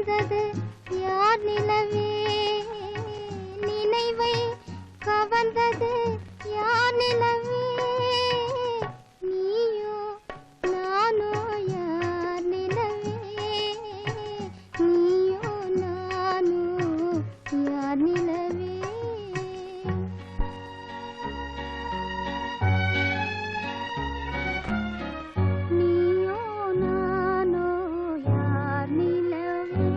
இழந்தது யார் நிலவே, நினைவை கவர்ந்தது யார் நிலவே, நீயோ நானோ யார் நிலவே, நீயோ நானோ யார் நிலவே. நீயோ நானோ யார் நிலவே,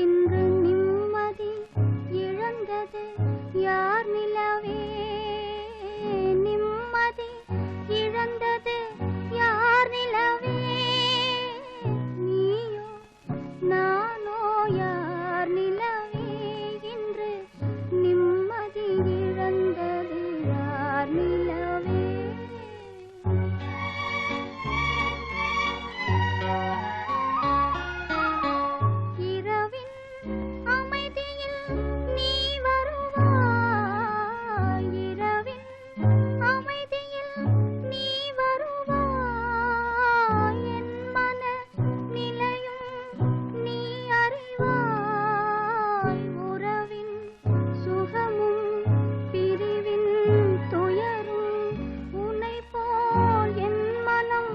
இன்று நிம்மதி இழந்தது யார் நிலவே, நிம்மதி இழந்தது யார் நிலவே, நீயோ நானோ யார் நிலவே, இன்று நிம்மதி இழந்தது யார் நிலவே. இரவின் அமைதியில் நீ வருவாய், இரவின் அமைதியில் நீ வருவாய், என் மன நிலையும் நீ அறிவாய், உறவின் சுகமும் பிரிவின் துயரும் உன்னை போல் என் மனம்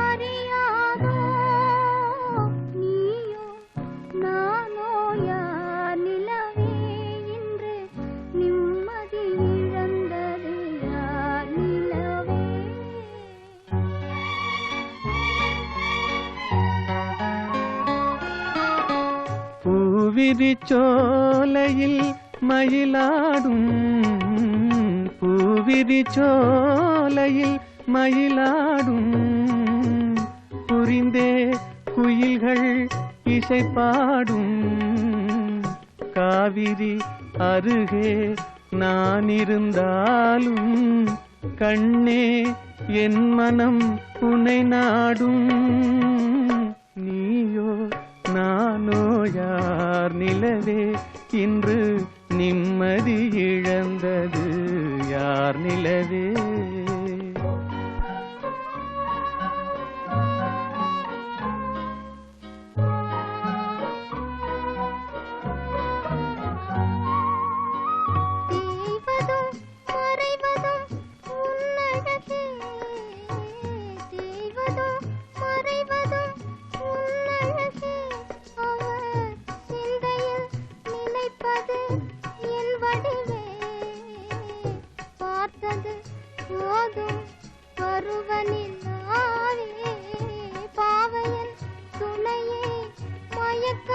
அறியாதோ, நீயோ நானோ யார் நிலவே, இன்று நிம்மதி இழந்தது யார் நிலவே. பூவிரிச்சோலையில் மயிலாடும், பூவிரிச்சோலையில் மயிலாடும், புரிந்தே குயில்கள் இசை பாடும், காவிரி அருகே நான் இருந்தாலும் கண்ணே என் மனம் உன்னை நாடும், நீயோ நானோ யார் நிலவே, இன்று நிம்மதி இழந்தது யார் நிலவே. தேய்வதும் மறைவதும் உன்னழகே, தேய்வதும் மறைவதும் உன்னழகே, அவர் சிந்தையில் நினைப்பது என் வடிவே, பார்த்தது போதும் பருவனில்லாவே, பாவையன் துணையே மயக்க